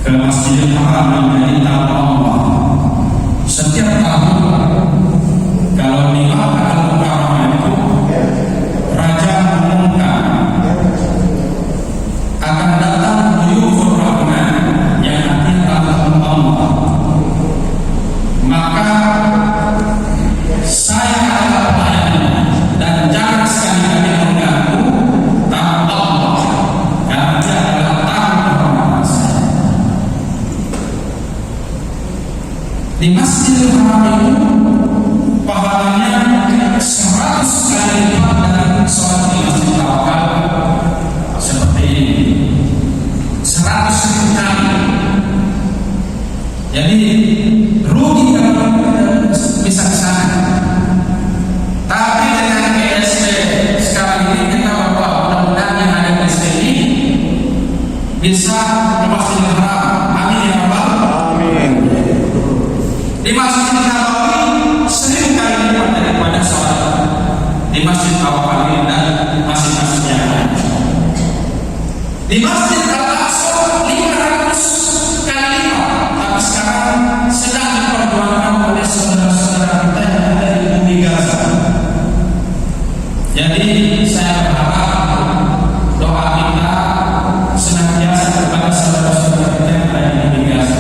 ke Masjidil Haram menjadi tamu Allah. Setiap tahun kalau di Makkah Al-Mukarramah itu Raja mengumumkan akan datang Duyufur Rahman yang artinya tamu Allah. Maka saya akan melayani dan jangan sekali-kali mengganggu tamu Allah karena dia adalah tamu kehormatan saya. Di Masjidil Haram itu pahalanya 100 kali lipat dari sholat di Masjid Tawakal seperti ini, 100.000 kali. Jadi rugi kalau bisa ke sana. Tapi dengan PSP sekarang ini kita bawa mudah-mudahan yang ada PSP ini bisa ke Masjidil Haram. Amin ya Rabbal alamin. Di Masjid Nabawi 1000 kali lipat daripada sholat di Masjid Tawakal dan masing-masing yang lain. Di Masjid Al-Aqsa 500 kali lipat. Tapi sekarang sedang diperjuangkan oleh saudara-saudara kita yang ada di bumi Gaza. Jadi saya berharap doa kita senantiasa kepada saudara-saudara kita yang ada di bumi Gaza.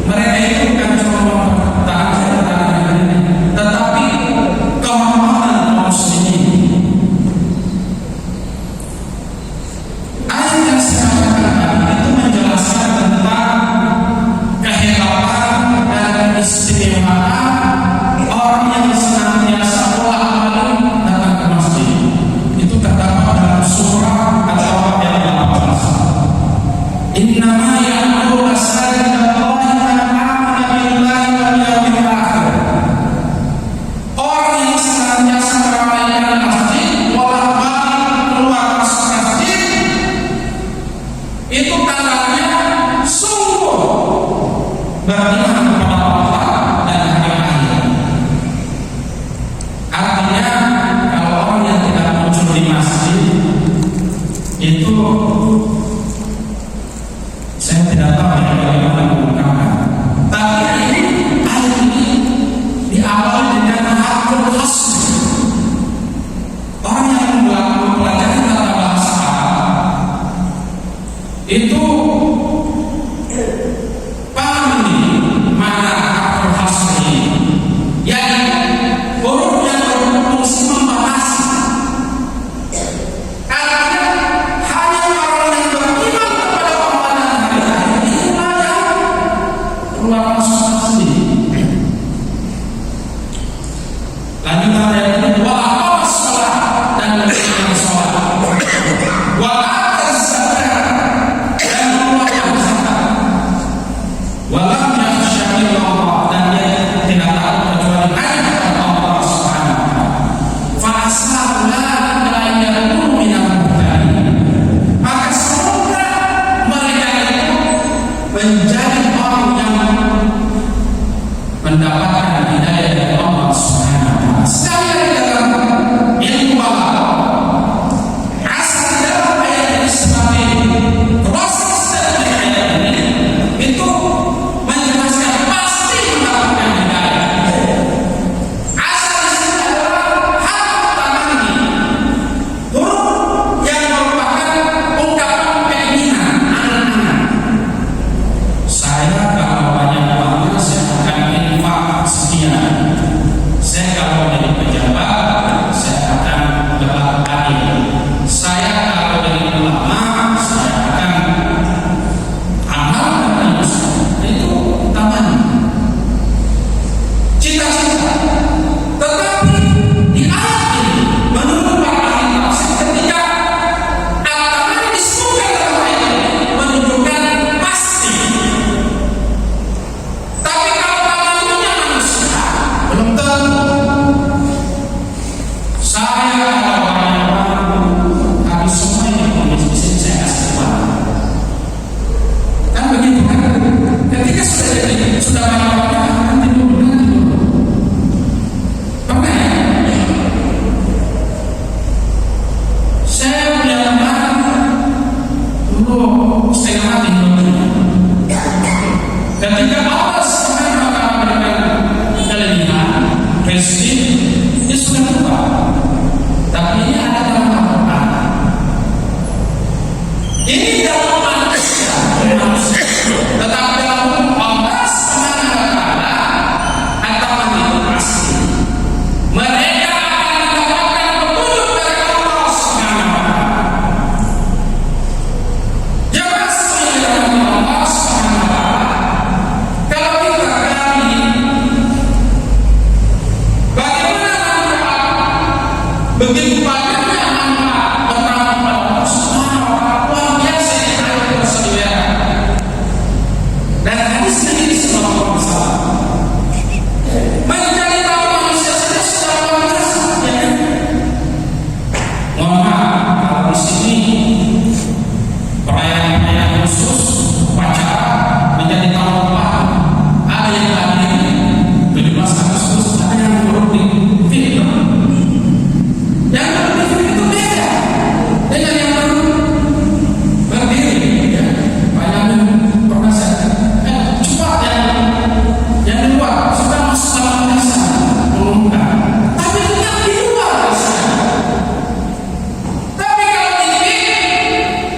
Mereka itu bukan cuma mempertahankan ini, tetapi kehormatan kaum muslimin. Ayat yang saya katakan itu menjelaskan tentang kehebatan dan keistimewaan orang yang senantiasa bolak-balik datang ke masjid. Itu terdapat dalam surah Al-Baqarah ayat 18. Innama ya'muru masajidallah man amana billahi wal yawmil akhir. Orang yang senantiasa meramaikan masjid, bolak-balik keluar masuk masjid, itu tandanya sungguh beriman kepada Allah dan hari akhir. Artinya kalau orang yang tidak muncul di masjid itu saya tidak tahu bagaimana mengungkapkan. Tapi ayat ini diawali dengan hakul khasm. Orang yang mempelajari tata bahasa Arab itu paham ini mana hakul khasm ini, yaitu huruf yang berfungsi membatasi. Artinya hanya orang yang beriman kepada Allah dan hari akhir inilah yang keluar masuk masjid. Lanjutan ayat ini, wa aqamas shalah dan menunaikan salat, wa ataz zakat dan mengeluarkan zakat, wa lam yakhsha illa Allah dan dia tidak takut kecuali hanya kepada Allah Subhanahu wa taala. Fa asa ulaika an yakunu minal muhtadin. Maka semoga mereka itu menjadi orang yang mendapatkan hidayah dari Allah Subhanahu wa taala. Sekali dalam ilmu balaghah, asal dalam ayat ini sebagai proses dari ayat ini itu menjelaskan pasti mendapatkan hidayah. Asal di sini adalah hak tamani, huruf yang merupakan ungkapan keinginan anak-anak. Saya kalau banyak uangnya saya akan infak sekian. manusia. Tetapi dalam hukum Allah Subhanahu wa taala ancaman itu pasti. Mereka akan mendapatkan petunjuk dari Allah Subhanahu wa taala. Jangan semuanya dari Allah Subhanahu wa taala. Kalau kita kali bagaimana begitu banyaknya anak bertambah Allah Subhanahu wa taala, luar biasa yang ada bersaudara. Dan hadis ini sallallahu alaihi wasallam mencari tahu manusia itu secara luar biasa. Ya. Mohon maaf kalau di sini perayaan khusus upacara menjadi tahun depan ada yang hadir 17 Agustus, ada yang berhenti film. Yang berhenti itu beda dengan yang berdiri. Ya. Banyak pernah saya cepat yang di luar sudah masuk dalam desa mengumumkan, tapi tetap di luar desa. Tapi kalau di sini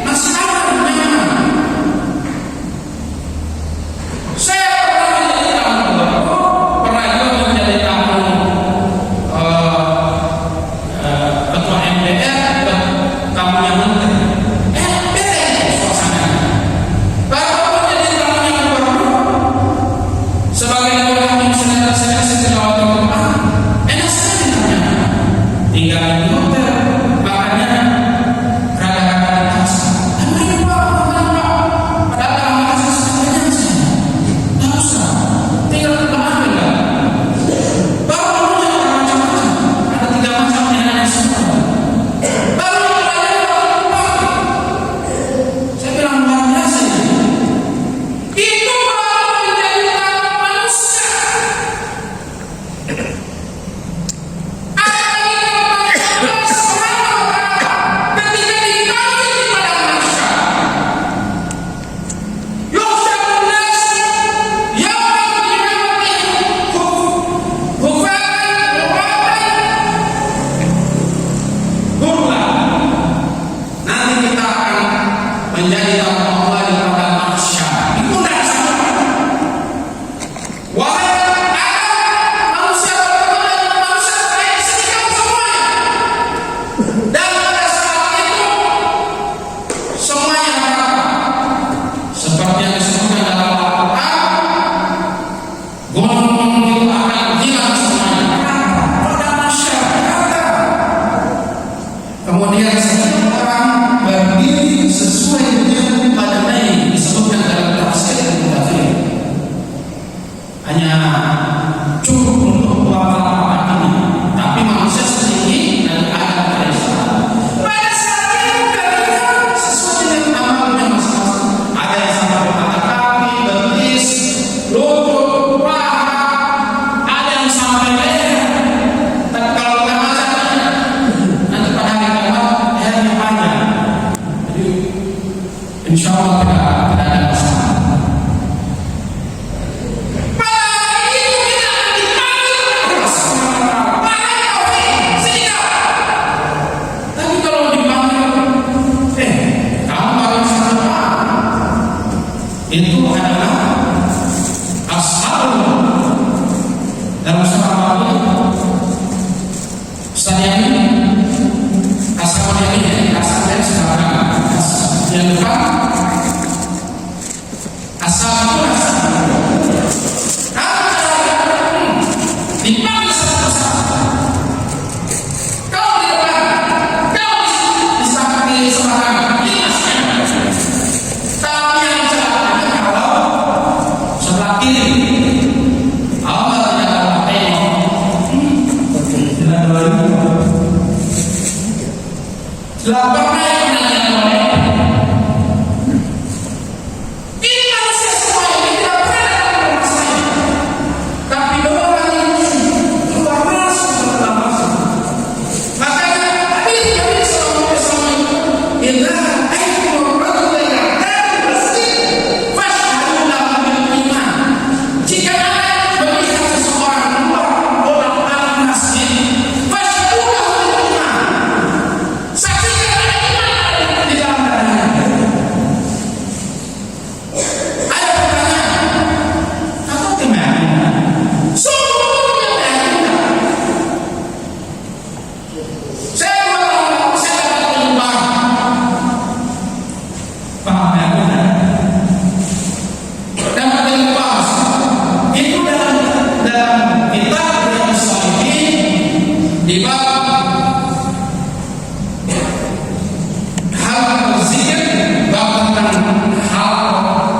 masih aman nyaman. Saya pernah menjadi tamu, pernah juga menjadi tamu ketua MPR dan tamunya menteri. Beda itu suasananya. Baru menjadi tamunya gubernur sebagai orang yang sudah seleksi Jawa Timur, enak sekali namanya. Tinggal di hotel, makanya kadang-kadang dikasih. Tapi Pak, padahal kasih semuanya saja. Tak usah, tinggal ambil lah. Baru punya macam-macam, ada 3 macam yang ada semua. Baru mulai saya bilang luar biasa ini. Itu baru menjadi tamu manusia. Nanti kita akan menjadi tamu Allah di hadapan manusia. Itu tidak sama. Wahai manusia bertemu dengan manusia lain, sedikit semuanya. Dan pada saat itu semuanya neraka. Seperti yang disebutkan dalam Al-Quran, gunung itu akan hilang semuanya. Pada masyarakat. Kemudian setiap orang berdiri sesuai dengan padanya disebutkan dalam tafsir dan tafsir. Hanya cukup untuk waktu ini, tapi manusia sedikit dan ada terasa. Pada saat itu kalian sesuai dengan amalnya masing-masing. Ada yang sampai mata kaki, betis, lutut, paha, ada yang sampai leher. Tapi kalau kita macamnya, nanti pada hari kiamat lehernya panjang. Jadi insya Allah tidak ada masalah. Tapi kalau dipanggil, kamu harus apa? Itu adalah ashabul dalam surah Al-Baqarah. Saya ini ashabul yamin, ashabul sekarang yang depan ashabul dipanggil satu-satu. Kau di depan, kau di sebelah kanan, tapi yang celaka kalau sebelah kiri, Allah tidak akan tengok. Tidak pernah yang menanya oleh ini manusia semua ini tidak pernah dalam rumah saya. Tapi orang ini keluar masuk keluar masuk. Makanya tadi kami selalu bersama itu. Indah, ayo rajul yang dari masjid, fashhadu lahu bil iman. Jika anda melihat seseorang keluar orang masjid, fashhadu lahu bil iman. Saksikan ada iman. di bab hal zikir, bab tentang hal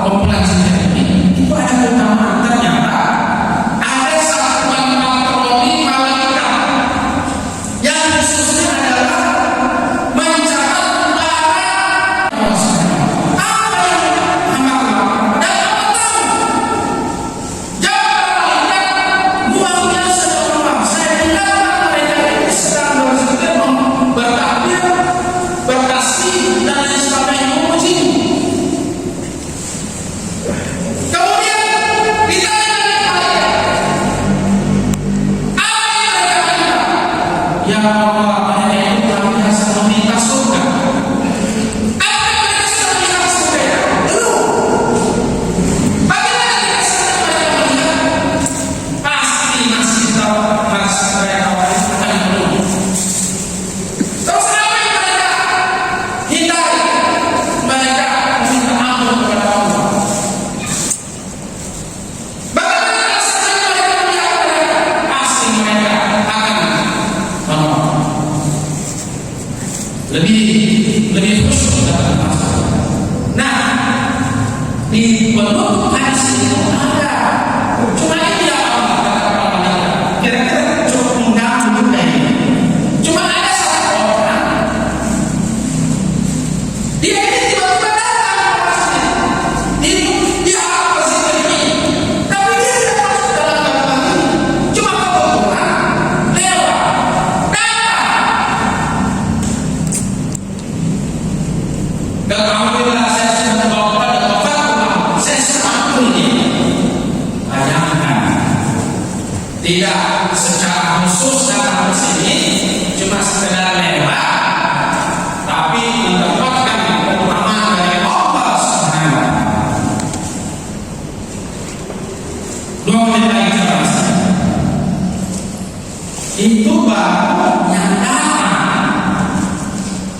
kumpulan zikir ini, itu ada keutamaan. Ternyata ada satuan patroli malaikat yang khususnya adalah mencatat barang apa yang hamba lakukan dan apa tahu. Jangan malaikat luar biasa orang. Saya tinggalkan mereka ini sedang berzikir, bertakbir, bertasbih dan lain sebagainya, memuji. Kemudian ditanya oleh malaikat, apa yang mereka minta? Ya Allah, mereka itu luar biasa meminta surga. Apa yang mereka sudah minta surga? Belum. Bagaimana kita sedang mereka melihat? Pasti masih tahu, masih mereka akan belum. Terus apa yang mereka hindari? Mereka minta ampun kepada Allah. Bagaimana rasanya mereka melihat mereka? Pasti mereka akan menolak. Lebih khusyuk dalam masalah. Nah, di bentuk hadis itu ada. Cuma ini ya Allah, kata para malaikat. Kira-kira cukup mengganggu juga ini. Cuma ada satu orang, dia ini tiba-tiba datang ke masjid. Dia apa zikir ini? Tapi dia tidak masuk dalam bab ini. Cuma kebetulan lewat, datang. Dan alhamdulillah saya sudah membawa pada wafat, saya sudah ampun dia. Bayangkan, tidak secara khusus datang ke sini, cuma sekedar lewat, tapi mendapatkan keutamaan dari Allah Subhanahu wa Ta'ala. 2 menit lagi jelas. Itu baru yang datang.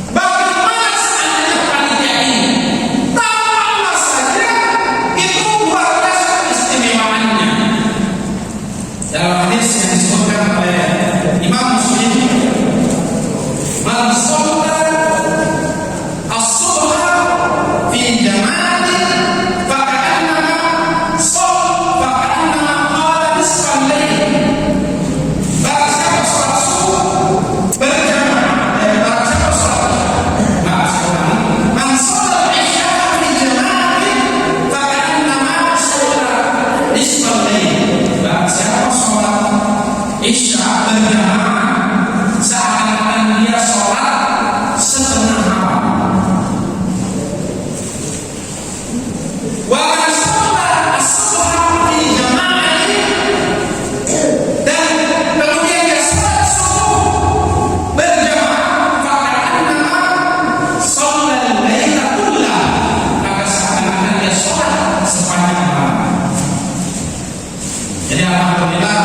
Bagaimana seandainya panitia ini tahu Allah saja, itu luar biasa keistimewaannya. Dalam hadis yang disebutkan oleh Imam Muslim, man shalla as-subha fi jama'atin faka'annama qala nisfal lail. Barang siapa sholat subuh berjamaah, barang siapa sholat, maaf saya ulangi, man shalla al-isya fi jama'atin faka'annama shalla nisfal lail. Barang siapa sholat isya berjamaah, seakan-akan dia sholat setengah malam. Wa man shalla as-subha fi jama'atin, dan kemudian dia sholat subuh berjamaah, faka'annama shalla al-laila kullah, maka seakan-akan dia sholat sepanjang malam. Jadi alhamdulillah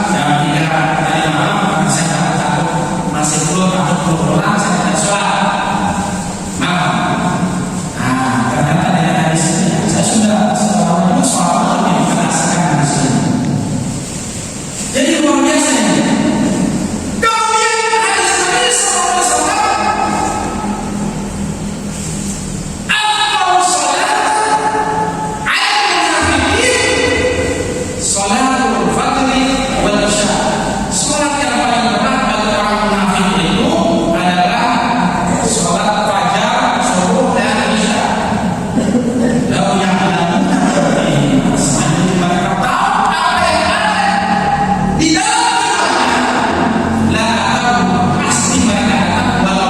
dalam 3 hari malam saya takut masih belum orang saya tidak sholat malam. Nah, ternyata dengan hadis ini saya sudah selama sholat lebih merasakan di sini. Jadi luar biasa ini. Kemudian hadis Nabi SAW, afdal sholat ala munafiqin sholatul fajri wal isya. Sholat yang paling berat bagi orang munafik itu adalah sholat fajar, subuh dan isya. Lau ya'lamuna seandainya mereka tahu apa yang ada di dalam iman, la tahu pasti mereka akan walau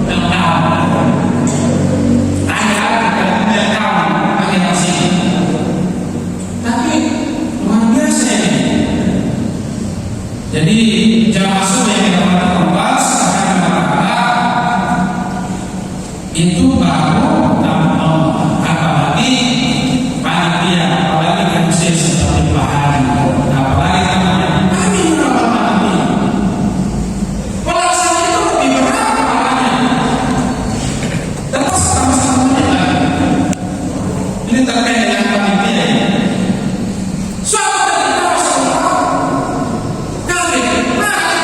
dalam kawan. Tanya kepada kawan bagi masih. Tapi luar biasa ini. Jadi jamaah subuh yang kita bahas akan mengatakan itu baru tamu Allah. Apalagi panitia, apalagi MC seperti Pak Hari, apalagi namanya Amin Rabbal Alamin. Pelaksana itu lebih berat kepalanya. Terus sama-sama lagi. Ini terkait dengan panitia ini. Sahabat kita Rasulullah, kaget. Nah,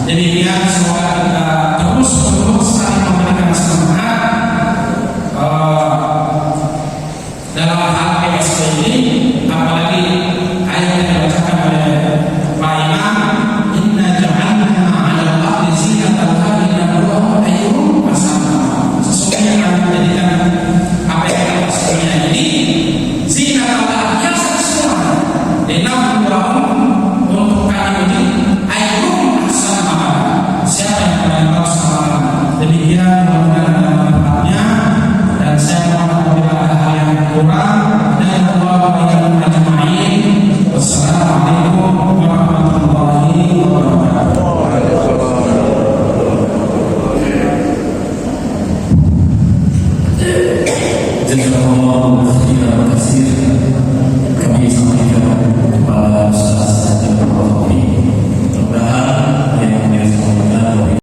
Demikian semoga